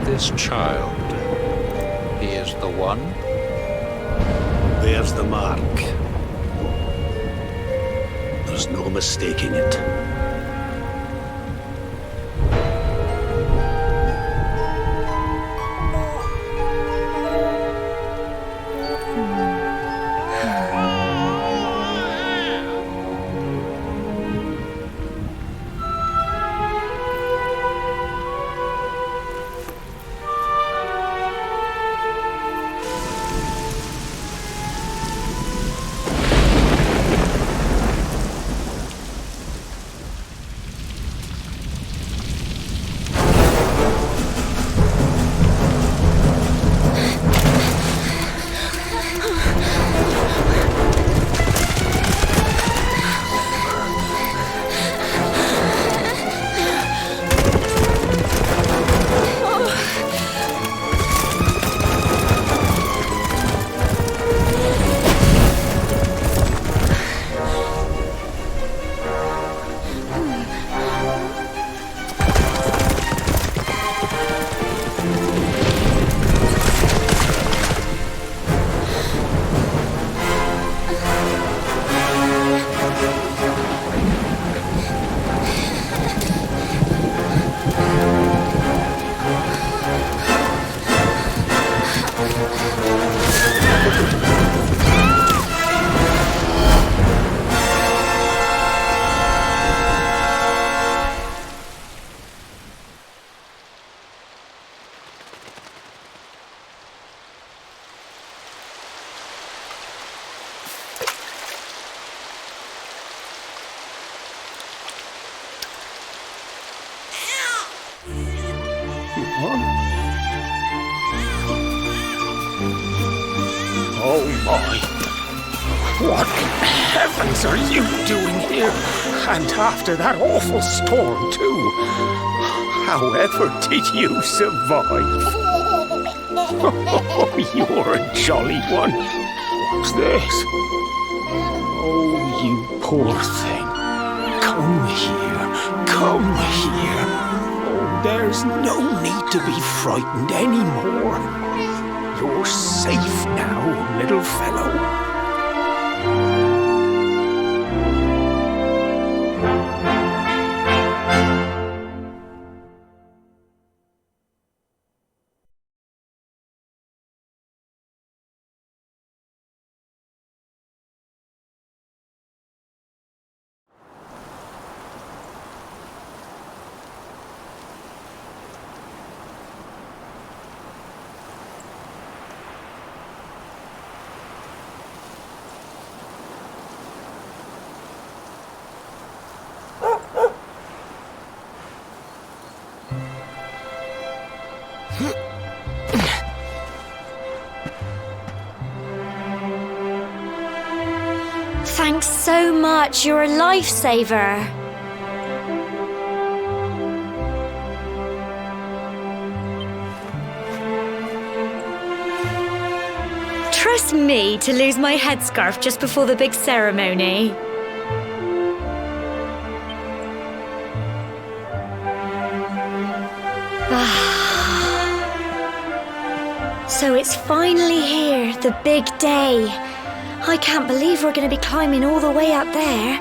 This child, he is the one? There's the mark. There's no mistaking it. Oh my! What in heavens are you doing here? And after that awful storm, too. However did you survive? Oh, you're a jolly one. What's this? Oh, you poor thing. Come here. Come here. Oh, there's no need to be frightened anymore. You're safe now, little fellow. Thanks so much, you're a lifesaver. Trust me to lose my headscarf just before the big ceremony. So it's finally here, the big day. I can't believe we're going to be climbing all the way up there.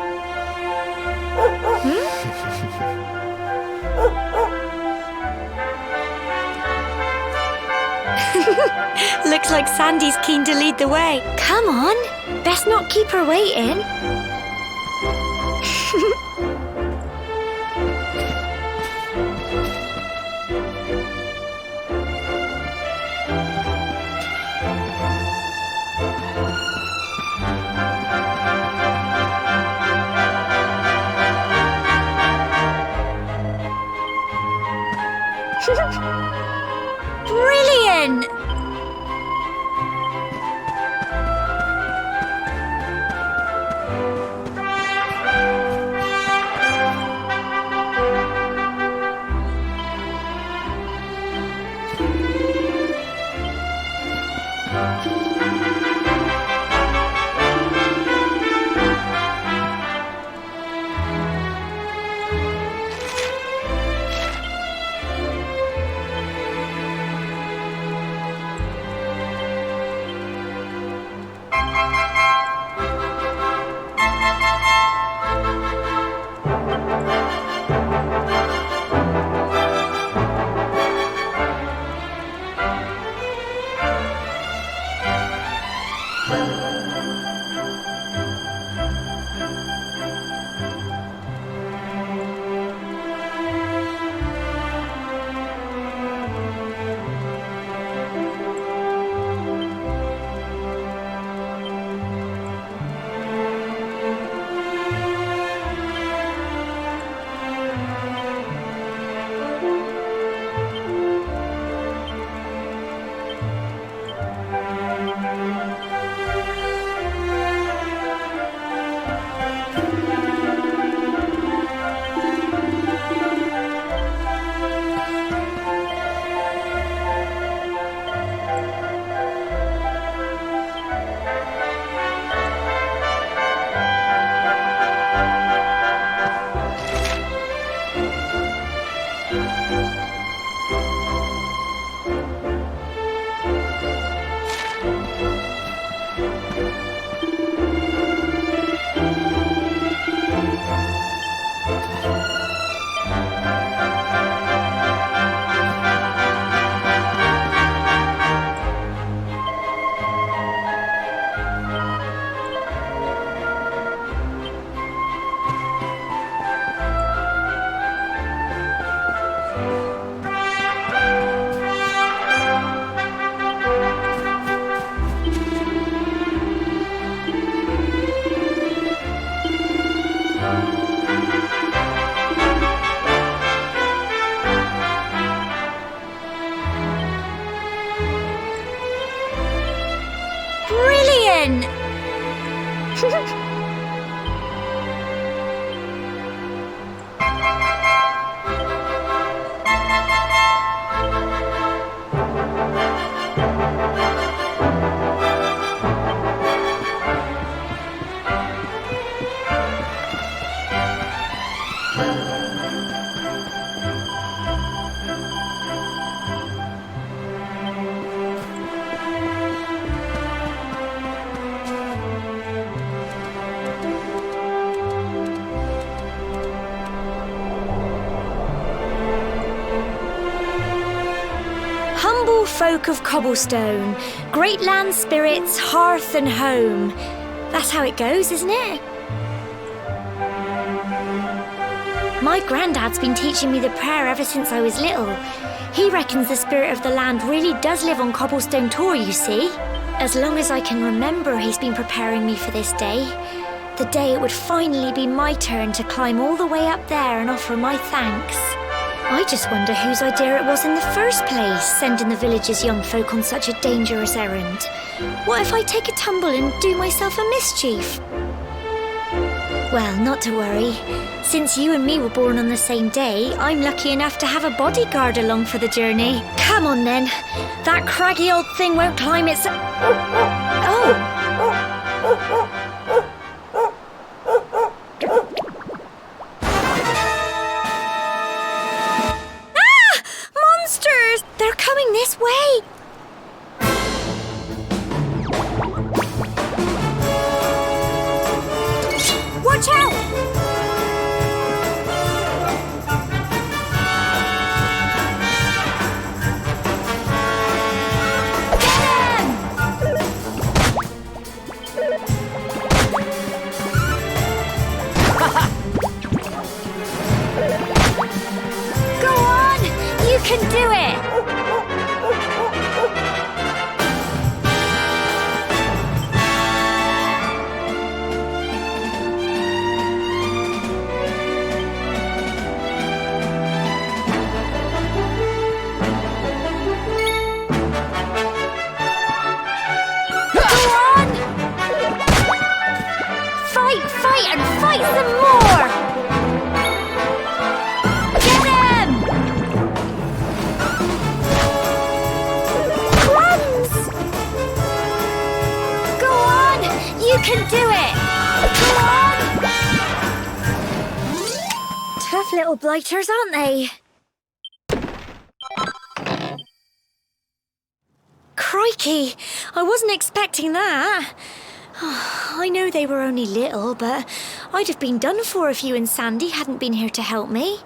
Looks like Sandy's keen to lead the way. Come on, best not keep her waiting. Brilliant! Brilliant! Humble folk of cobblestone, great land spirits, hearth and home. That's how it goes, isn't it? My granddad's been teaching me the prayer ever since I was little. He reckons the spirit of the land really does live on Cobblestone Tor, you see. As long as I can remember, he's been preparing me for this day. The day it would finally be my turn to climb all the way up there and offer my thanks. I just wonder whose idea it was in the first place, sending the village's young folk on such a dangerous errand. What if I take a tumble and do myself a mischief? Well, not to worry. Since you and me were born on the same day, I'm lucky enough to have a bodyguard along for the journey. Come on then. That craggy old thing won't climb its... Oh! They're coming this way! Watch out! Get 'em! Go on! You can do it! Tough little blighters, aren't they? Crikey, I wasn't expecting that. I know they were only little, but I'd have been done for if you and Sandy hadn't been here to help me.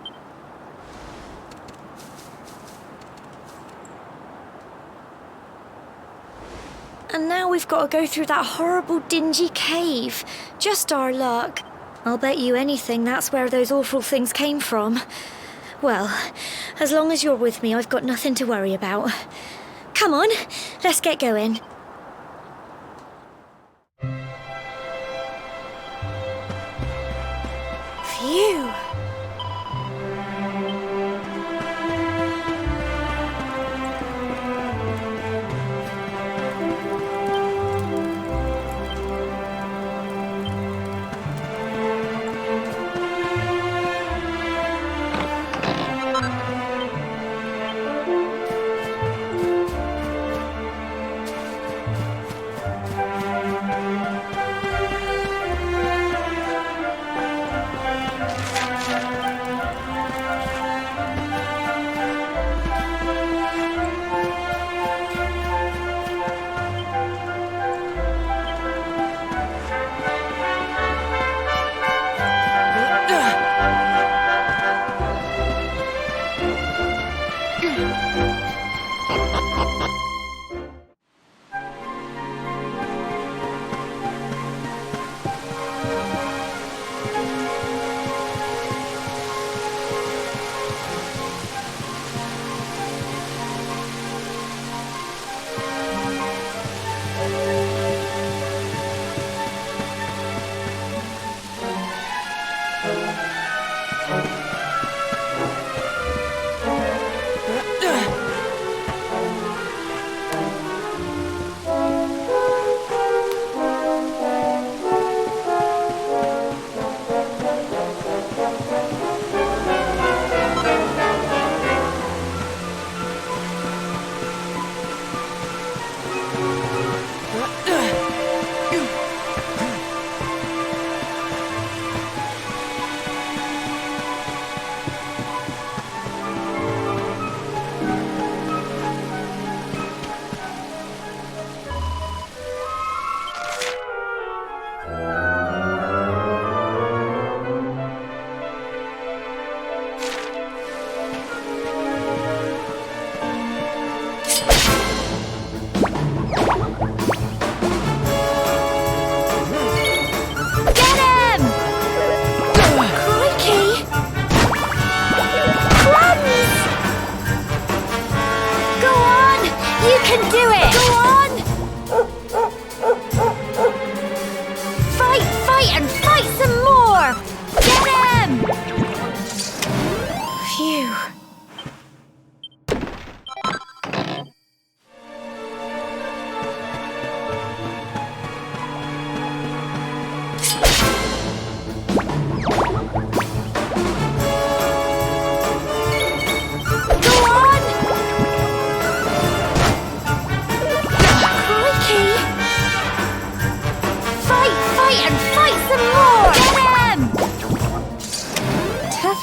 And now we've got to go through that horrible dingy cave. Just our luck. I'll bet you anything that's where those awful things came from. Well, as long as you're with me, I've got nothing to worry about. Come on, let's get going. Phew.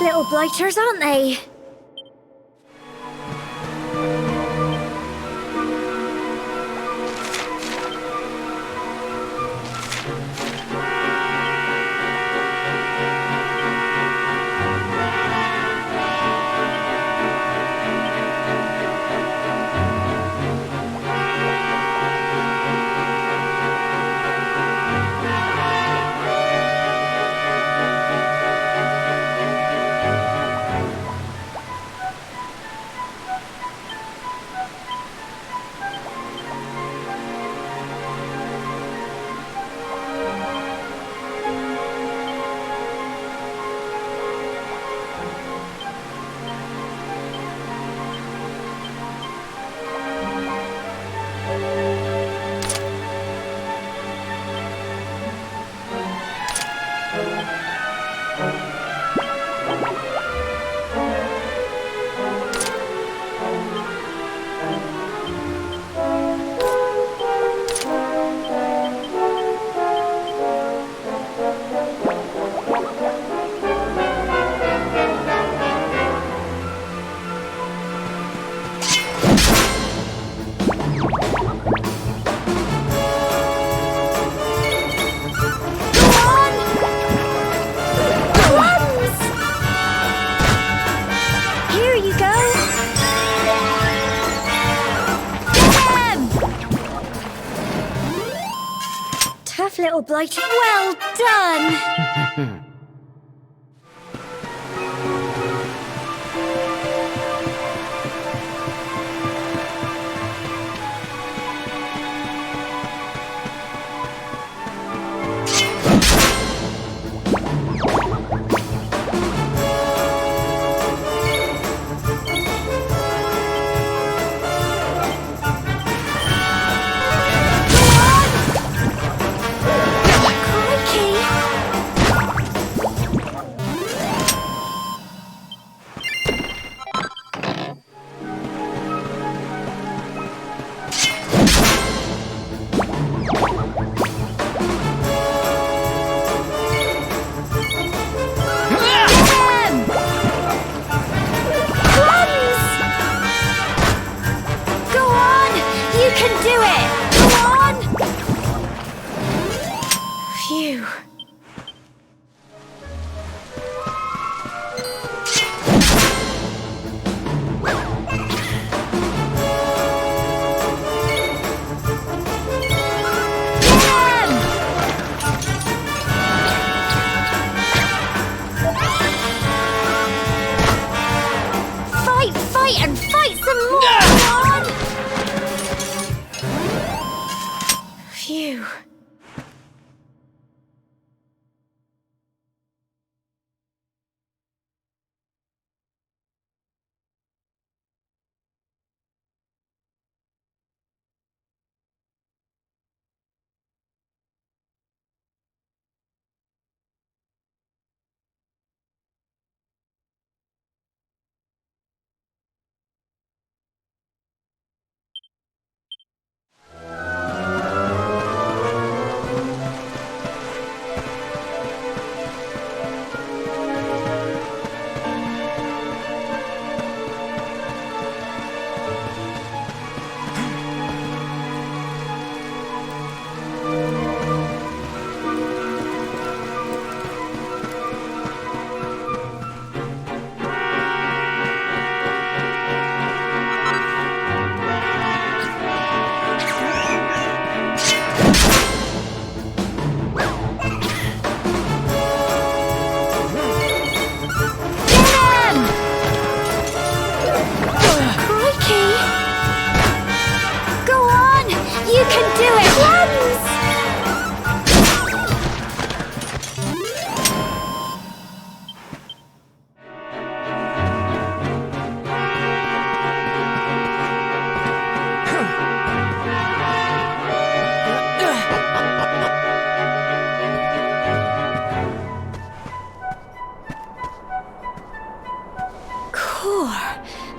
Little blighters, aren't they? little blighter. Well done!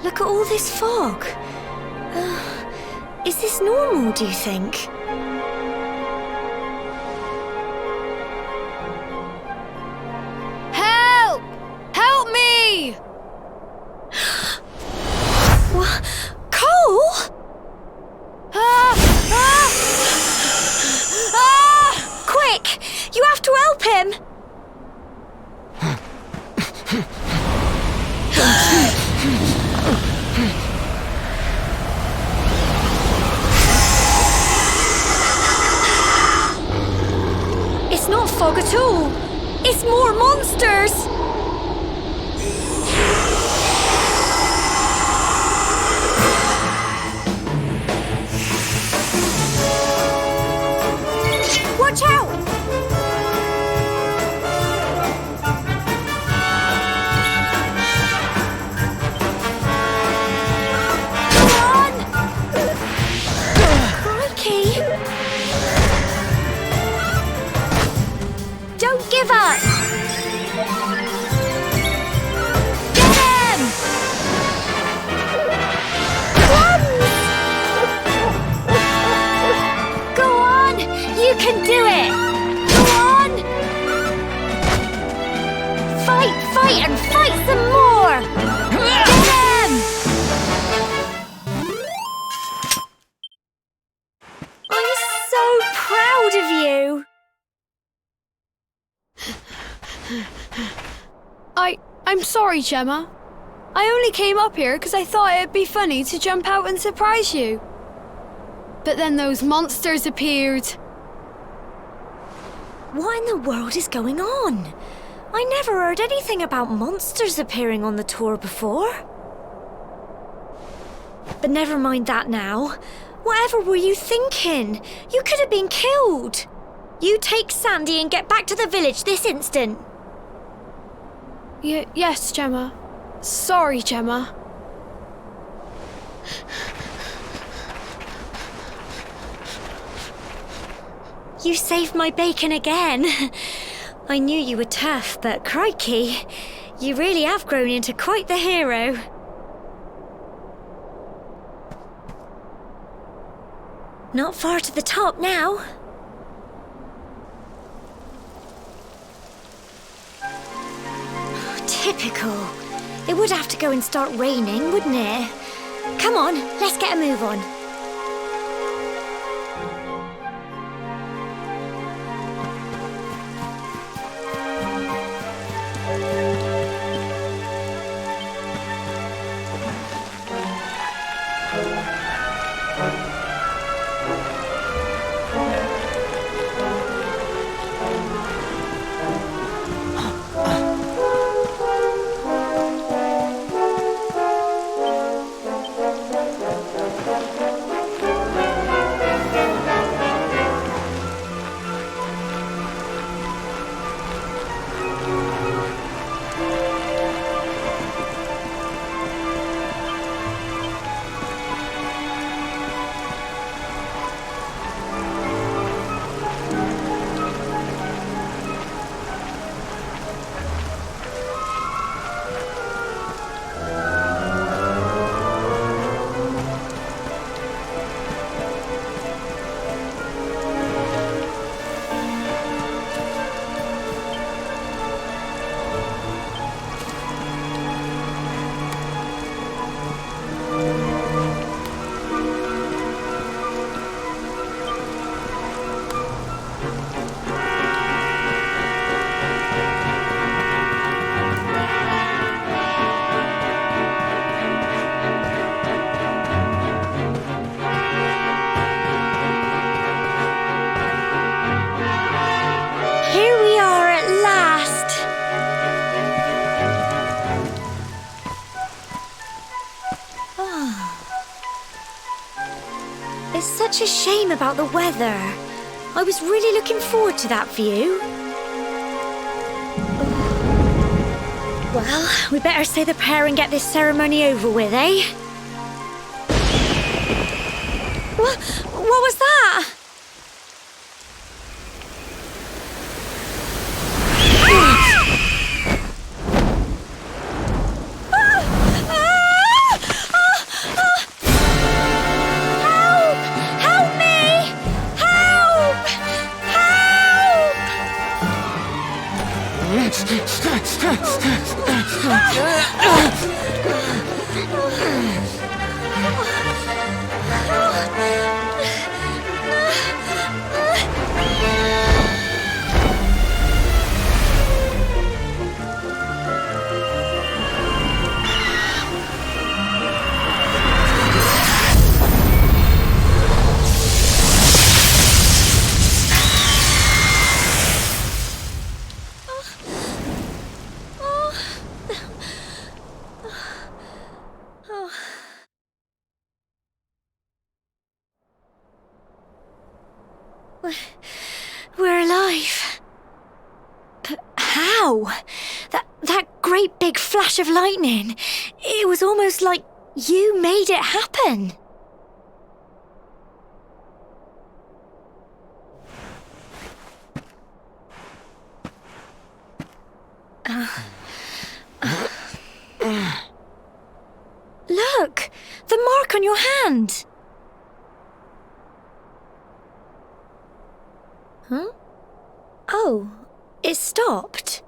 Look at all this fog. Is this normal, do you think? Help! Help me! What? Cole? Quick! You have to help him! It's not fog at all. It's more monsters. Watch out! Come on! Crikey! Don't give up! Get him! Run! Go on! You can do it! Go on! Fight, fight, and fight some more! Get him! I'm so proud of you! I'm sorry, Gemma. I only came up here because I thought it'd be funny to jump out and surprise you. But then those monsters appeared. What in the world is going on? I never heard anything about monsters appearing on the tour before. But never mind that now. Whatever were you thinking? You could have been killed. You take Sandy and get back to the village this instant. Yes, Gemma. Sorry, Gemma. You saved my bacon again. I knew you were tough, but crikey, you really have grown into quite the hero. Not far to the top now. Typical. It would have to go and start raining, wouldn't it? Come on, let's get a move on. It's such a shame about the weather. I was really looking forward to that view. Well, we better say the prayer and get this ceremony over with, eh? What was that? We're alive. But how? That great big flash of lightning. It was almost like you made it happen. Look! The mark on your hand! Huh? Oh, it stopped.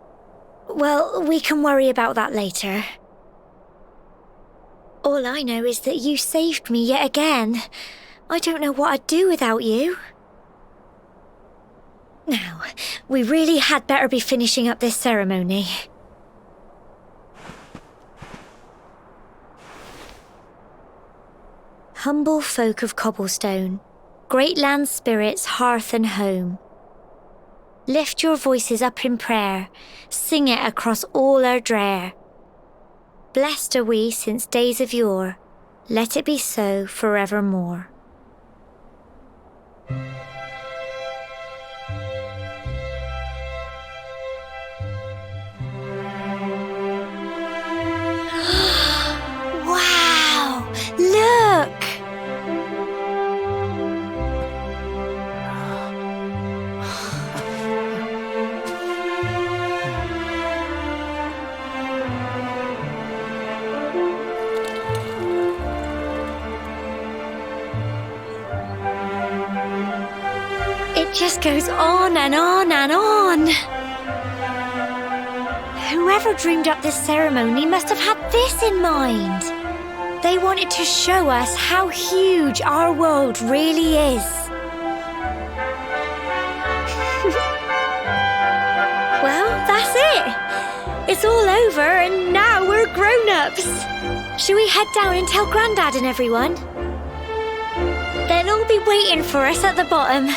Well, we can worry about that later. All I know is that you saved me yet again. I don't know what I'd do without you. Now, we really had better be finishing up this ceremony. Humble folk of cobblestone, great land spirits, hearth and home. Lift your voices up in prayer, sing it across all our drear. Blessed are we since days of yore, let it be so forevermore. Wow! Look! It just goes on and on and on. Whoever dreamed up this ceremony must have had this in mind. They wanted to show us how huge our world really is. Well, that's it. It's all over and now we're grown-ups. Shall we head down and tell Grandad and everyone? They'll all be waiting for us at the bottom.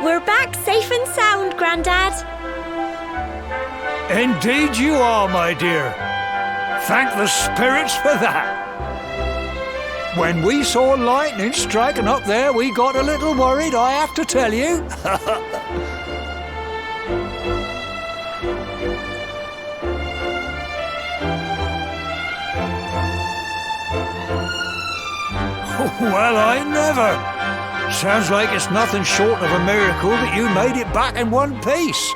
We're back safe and sound, Grandad. Indeed you are, my dear. Thank the spirits for that. When we saw lightning striking up there, we got a little worried, I have to tell you. Well, I never. Sounds like it's nothing short of a miracle that you made it back in one piece.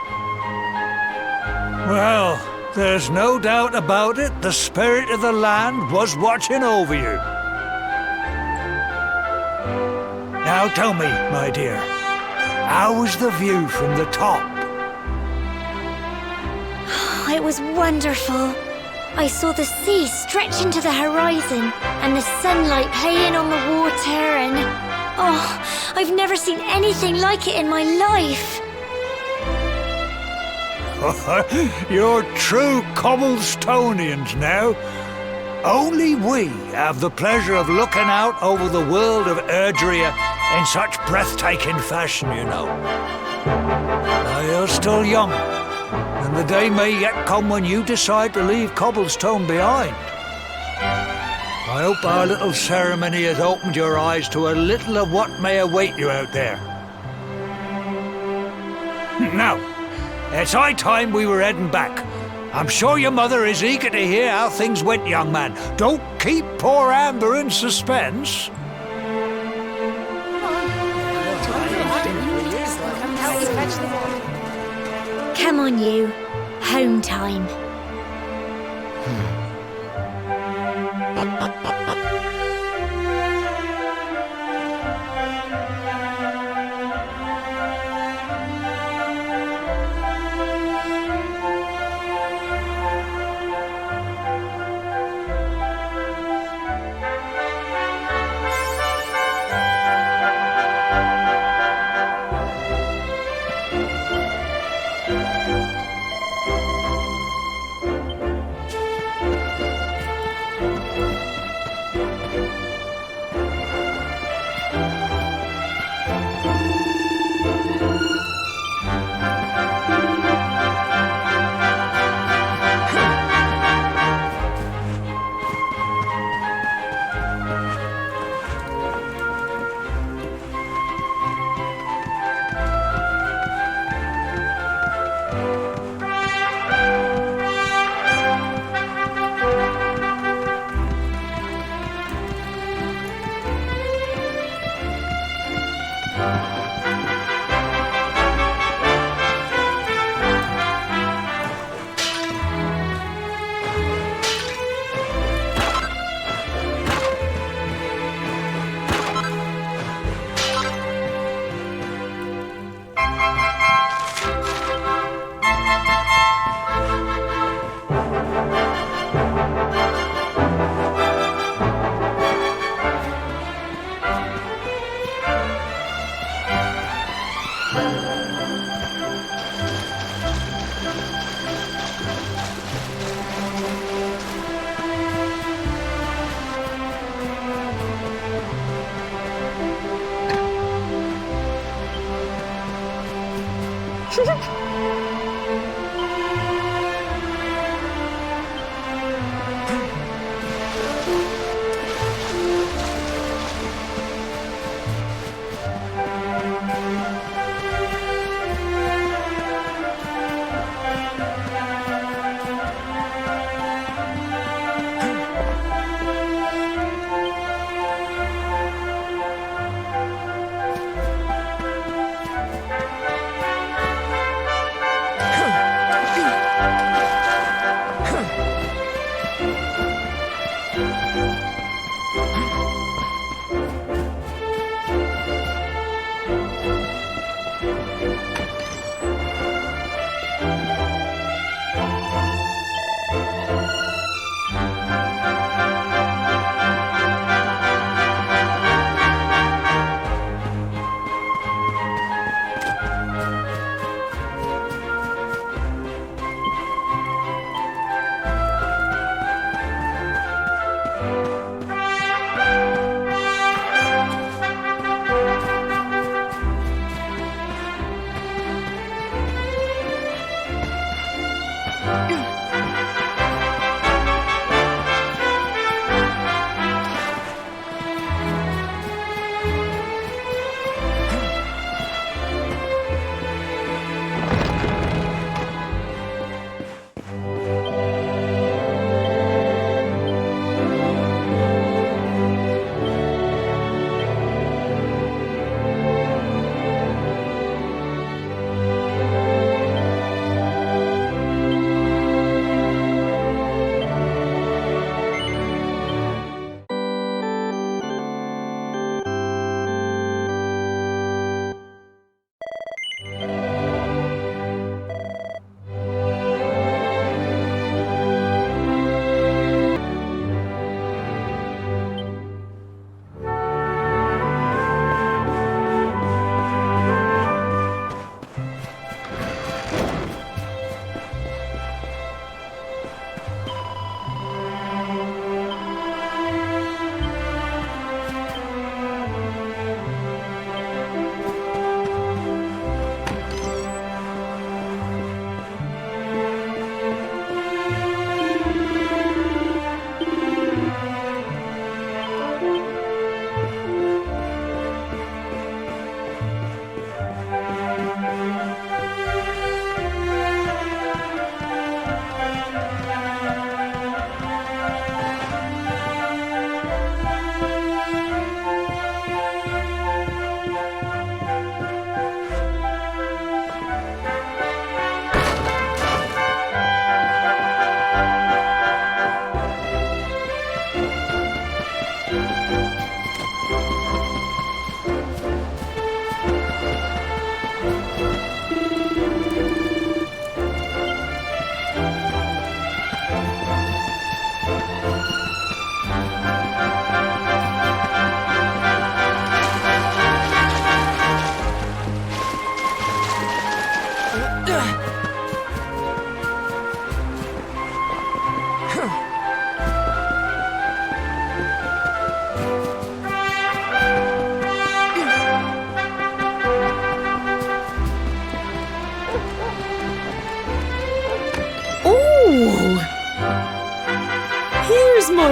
Well, there's no doubt about it, the spirit of the land was watching over you. Now tell me, my dear, how was the view from the top? It was wonderful. I saw the sea stretch into the horizon and the sunlight playing on the water and... oh, I've never seen anything like it in my life. You're true Cobblestonians now. Only we have the pleasure of looking out over the world of Erdrea in such breathtaking fashion, you know. Now you're still young, and the day may yet come when you decide to leave Cobblestone behind. I hope our little ceremony has opened your eyes to a little of what may await you out there. Now, it's high time we were heading back. I'm sure your mother is eager to hear how things went, young man. Don't keep poor Amber in suspense. Come on, you. Home time.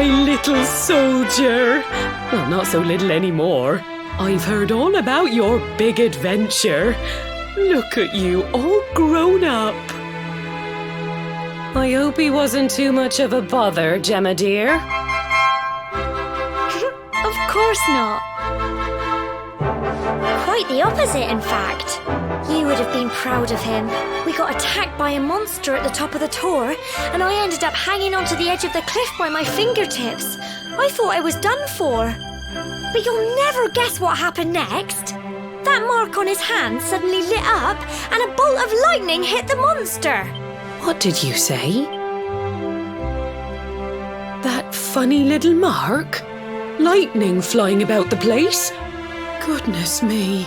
my little soldier. Well, not so little anymore. I've heard all about your big adventure. Look at you, all grown up. I hope he wasn't too much of a bother, Gemma dear. Of course not. Quite the opposite, in fact. You would have been proud of him. We got attacked by a monster at the top of the tour, and I ended up hanging onto the edge of the cliff by my fingertips. I thought I was done for. But you'll never guess what happened next. That mark on his hand suddenly lit up, and a bolt of lightning hit the monster. What did you say? That funny little mark? Lightning flying about the place? Goodness me.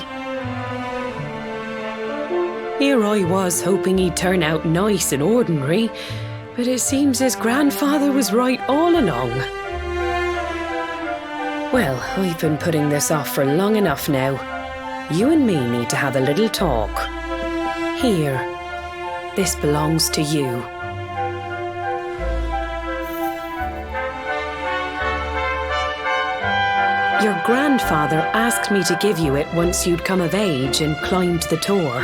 Here I was hoping he'd turn out nice and ordinary, but it seems his grandfather was right all along. Well, I've been putting this off for long enough now. You and me need to have a little talk. Here, this belongs to you. Your grandfather asked me to give you it once you'd come of age and climbed the tour.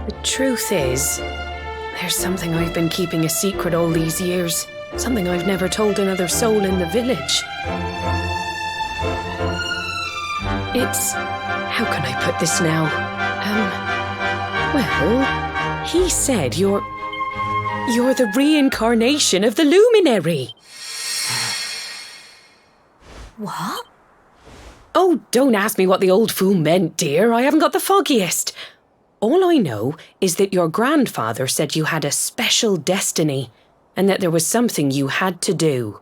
The truth is, there's something I've been keeping a secret all these years. Something I've never told another soul in the village. It's... how can I put this now? Well, he said you're the reincarnation of the luminary. What? Oh, don't ask me what the old fool meant, dear. I haven't got the foggiest. All I know is that your grandfather said you had a special destiny and that there was something you had to do.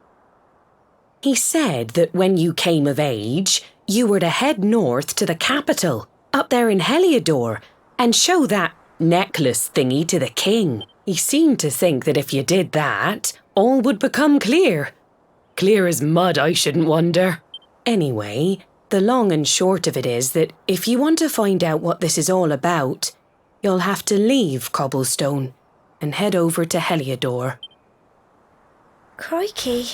He said that when you came of age, you were to head north to the capital, up there in Heliodor, and show that necklace thingy to the king. He seemed to think that if you did that, all would become clear. Clear as mud, I shouldn't wonder. Anyway, the long and short of it is that if you want to find out what this is all about, you'll have to leave Cobblestone and head over to Heliodor. Crikey.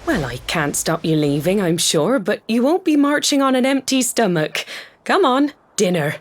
Well, I can't stop you leaving, I'm sure, but you won't be marching on an empty stomach. Come on, dinner.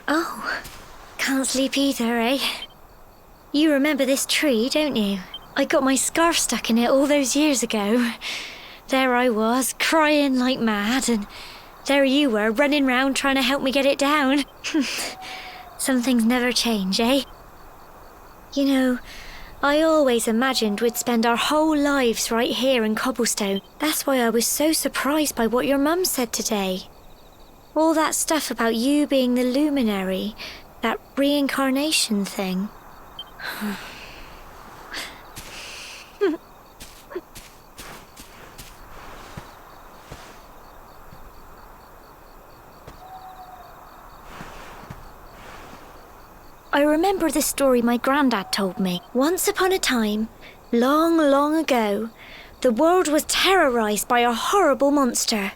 Oh, can't sleep either, eh? You remember this tree, don't you? I got my scarf stuck in it all those years ago. There I was, crying like mad, and there you were, running round trying to help me get it down. Some things never change, eh? You know, I always imagined we'd spend our whole lives right here in Cobblestone. That's why I was so surprised by what your mum said today. All that stuff about you being the luminary, that reincarnation thing. I remember the story my granddad told me. Once upon a time, long, long ago, the world was terrorized by a horrible monster.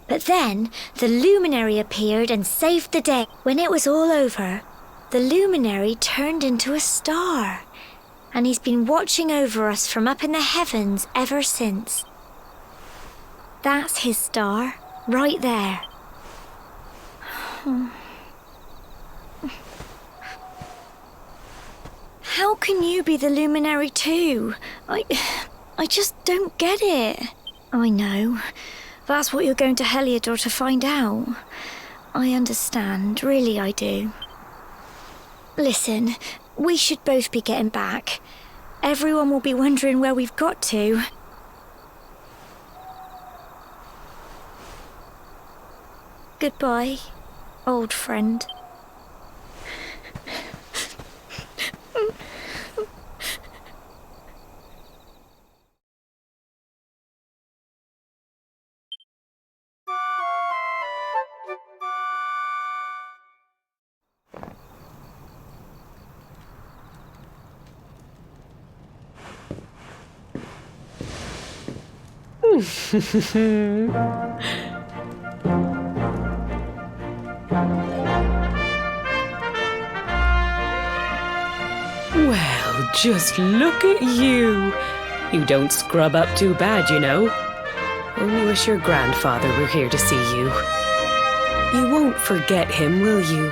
But then, the luminary appeared and saved the day. When it was all over, the luminary turned into a star. And he's been watching over us from up in the heavens ever since. That's his star, right there. How can you be the luminary too? I just don't get it. I know. That's what you're going to Heliodor to find out. I understand, really I do. Listen, we should both be getting back. Everyone will be wondering where we've got to. Goodbye, old friend. Well, just look at you. You don't scrub up too bad, you know. Only wish your grandfather were here to see you. You won't forget him, will you?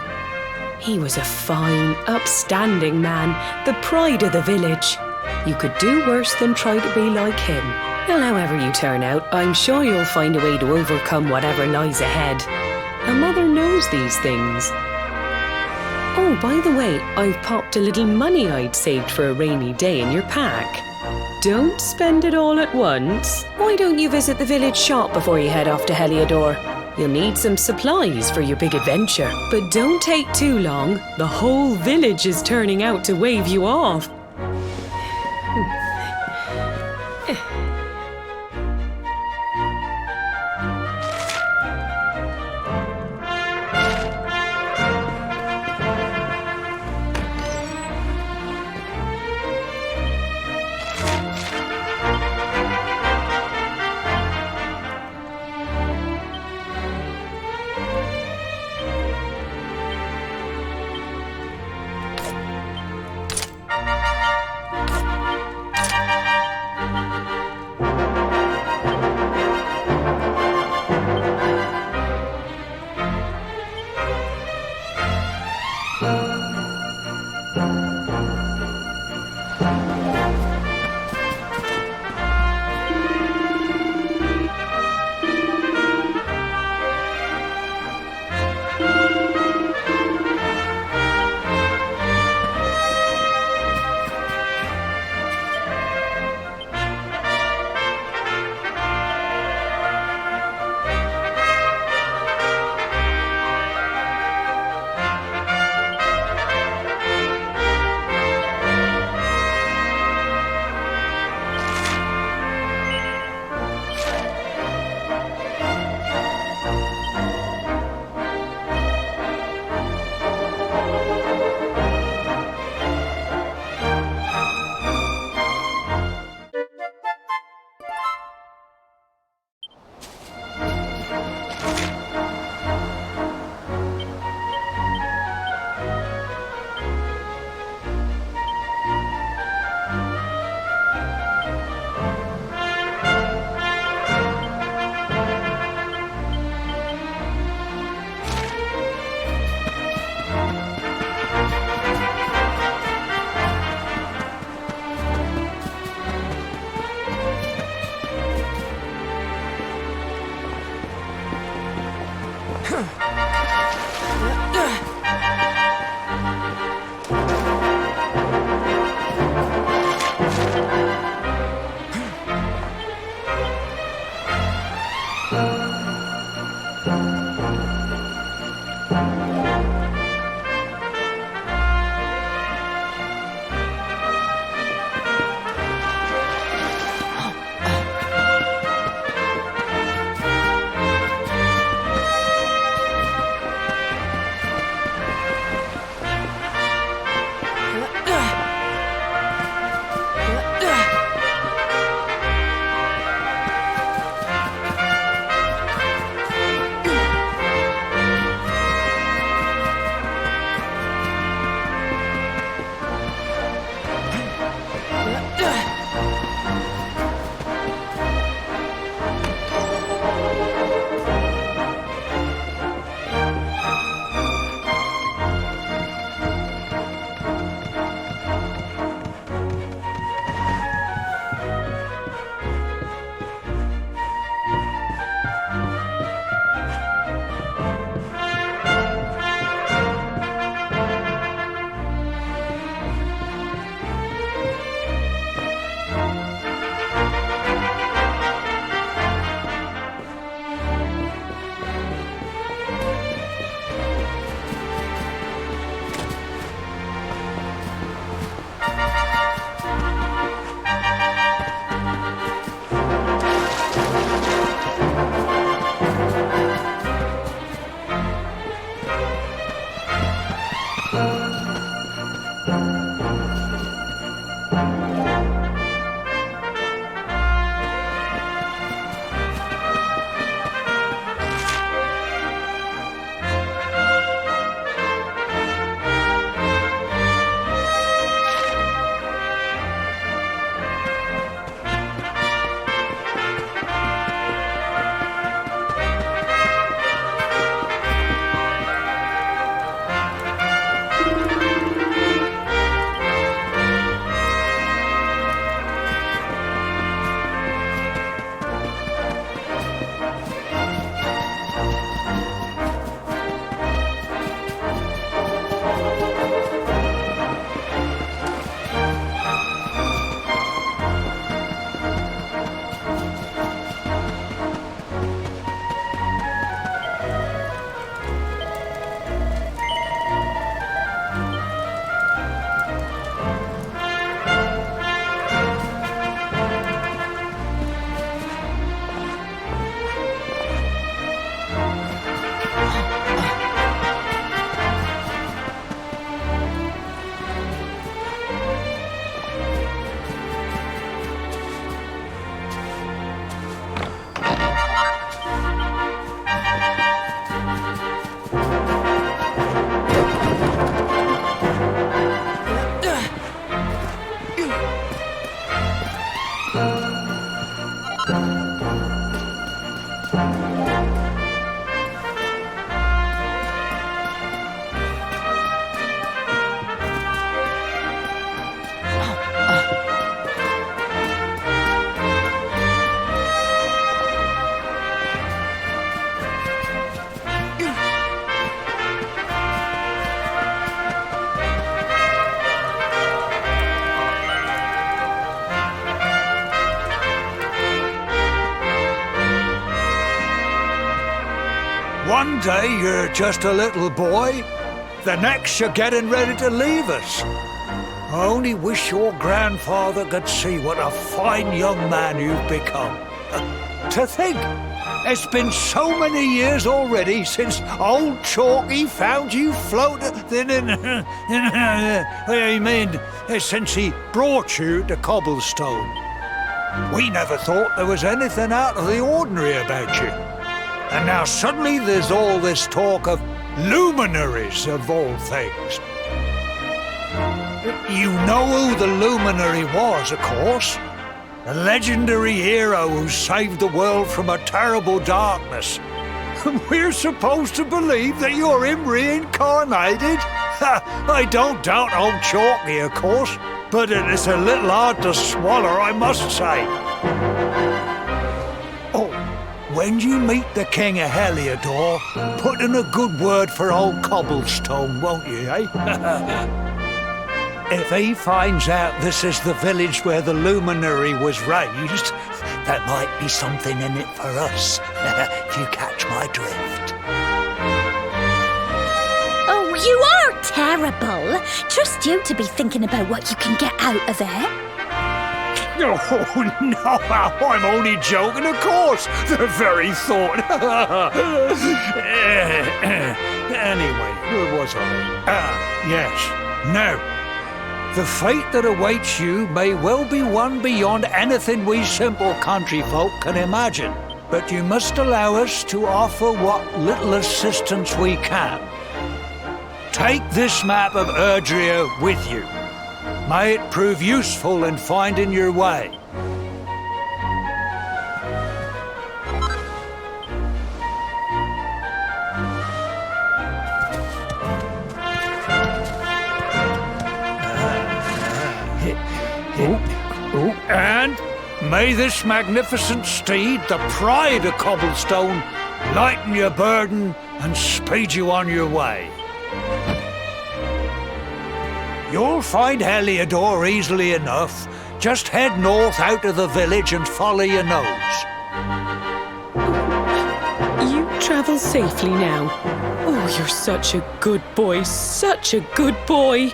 He was a fine, upstanding man, the pride of the village. You could do worse than try to be like him. Well, however you turn out, I'm sure you'll find a way to overcome whatever lies ahead. A mother knows these things. Oh, by the way, I've popped a little money I'd saved for a rainy day in your pack. Don't spend it all at once. Why don't you visit the village shop before you head off to Heliodor? You'll need some supplies for your big adventure. But don't take too long. The whole village is turning out to wave you off. One day you're just a little boy, the next you're getting ready to leave us. I only wish your grandfather could see what a fine young man you've become. To think, it's been so many years already since old Chalky found you floating since he brought you to Cobblestone. We never thought there was anything out of the ordinary about you. And now suddenly there's all this talk of luminaries of all things. You know who the luminary was, of course. A legendary hero who saved the world from a terrible darkness. We're supposed to believe that you're him reincarnated? I don't doubt old Chalky, of course, but it's a little hard to swallow, I must say. Oh, when you meet the King of Heliodor, put in a good word for old Cobblestone, won't you, eh? If he finds out this is the village where the luminary was raised, there might be something in it for us, if you catch my drift. Oh, you are terrible. Trust you to be thinking about what you can get out of it. Oh, no, I'm only joking, of course. The very thought. Anyway, where was I? Yes. Now, the fate that awaits you may well be one beyond anything we simple country folk can imagine. But you must allow us to offer what little assistance we can. Take this map of Erdrea with you. May it prove useful in finding your way. And may this magnificent steed, the pride of Cobblestone, lighten your burden and speed you on your way. You'll find Heliodor easily enough. Just head north out of the village and follow your nose. You travel safely now. Oh, you're such a good boy, such a good boy.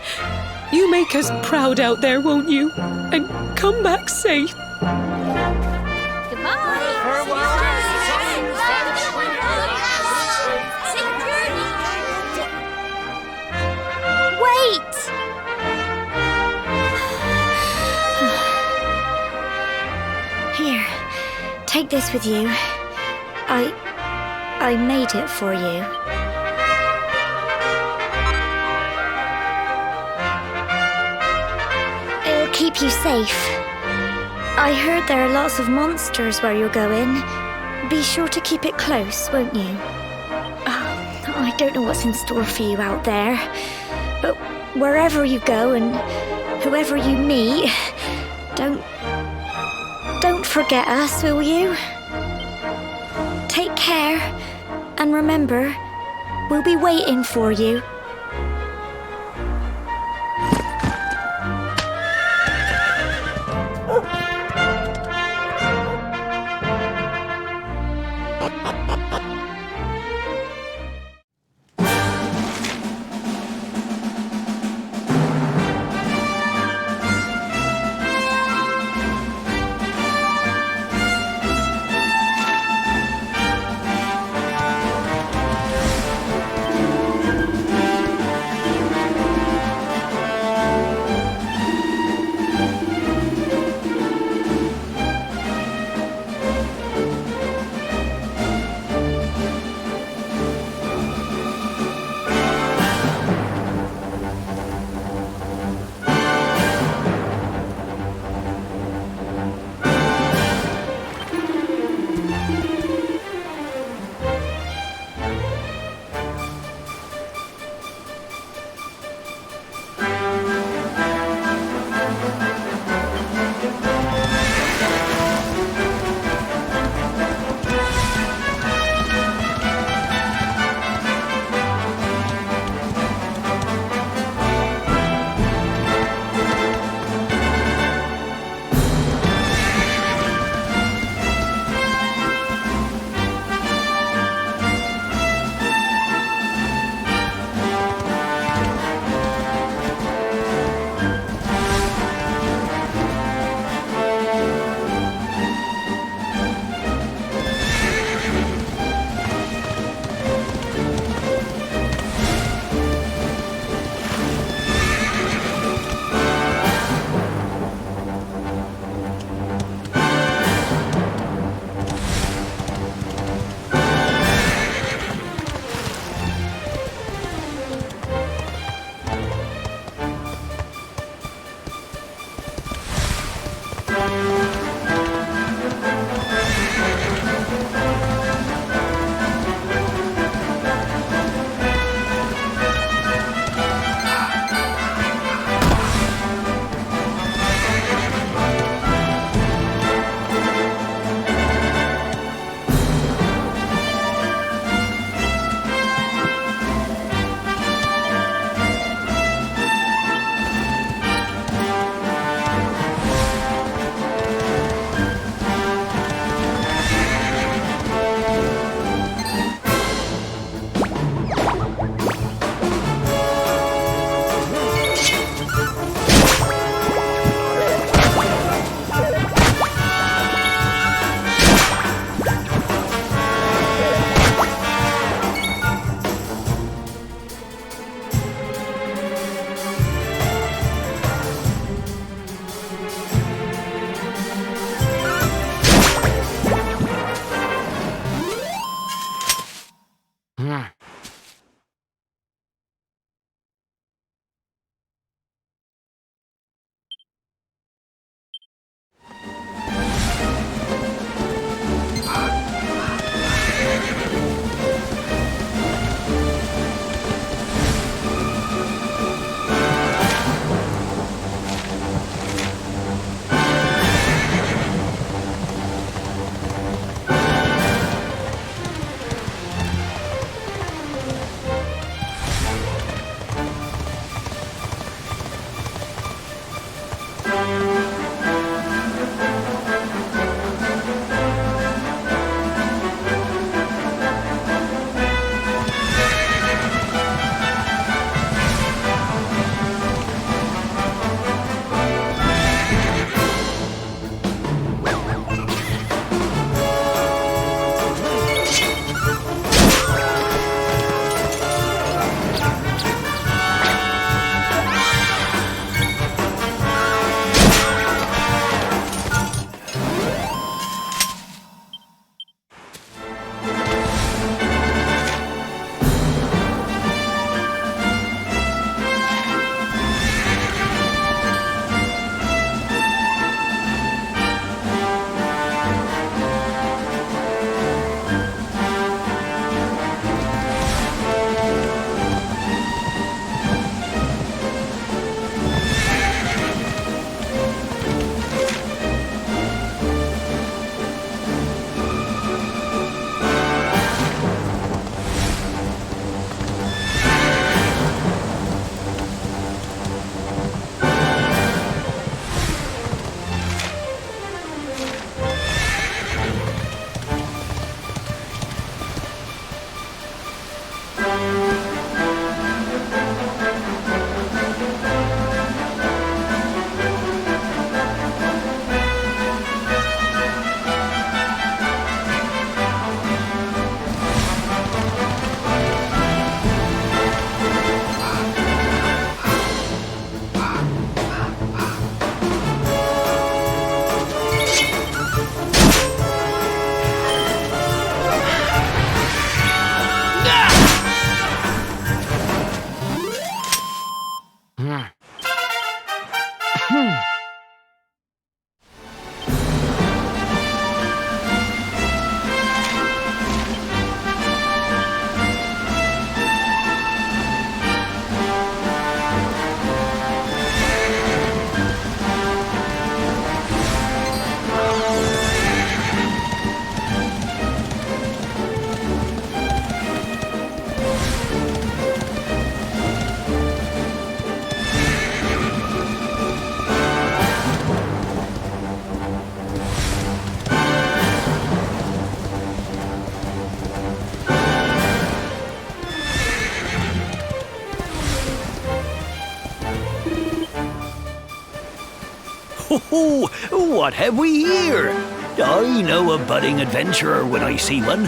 You make us proud out there, won't you? And come back safe. Wait! Here, take this with you. I made it for you. It'll keep you safe. I heard there are lots of monsters where you're going. Be sure to keep it close, won't you? I don't know what's in store for you out there, but wherever you go and whoever you meet, don't forget us, will you? Take care, and remember, we'll be waiting for you. Ho, what have we here? I know a budding adventurer when I see one.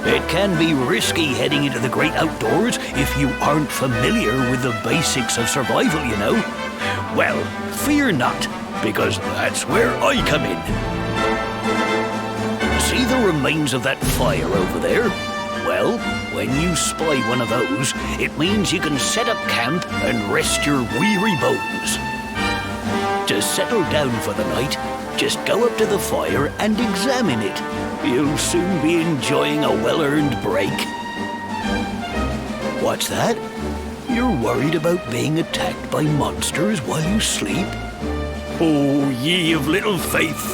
It can be risky heading into the great outdoors if you aren't familiar with the basics of survival, you know. Well, fear not, because that's where I come in. See the remains of that fire over there? Well, when you spy one of those, it means you can set up camp and rest your weary bones. To settle down for the night, just go up to the fire and examine it. You'll soon be enjoying a well-earned break. What's that? You're worried about being attacked by monsters while you sleep? Oh, ye of little faith!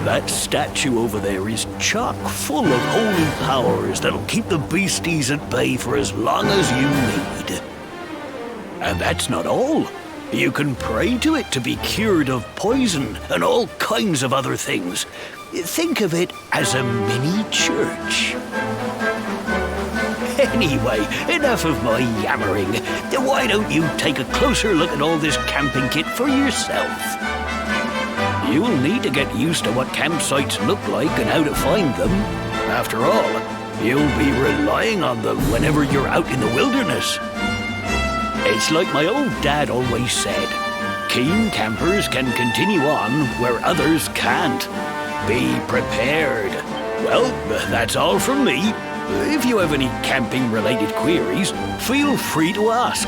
That statue over there is chock full of holy powers that'll keep the beasties at bay for as long as you need. And that's not all. You can pray to it to be cured of poison and all kinds of other things. Think of it as a mini church. Anyway, enough of my yammering. Why don't you take a closer look at all this camping kit for yourself? You'll need to get used to what campsites look like and how to find them. After all, you'll be relying on them whenever you're out in the wilderness. It's like my old dad always said, keen campers can continue on where others can't. Be prepared. Well, that's all from me. If you have any camping-related queries, feel free to ask.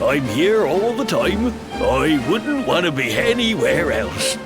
I'm here all the time. I wouldn't want to be anywhere else.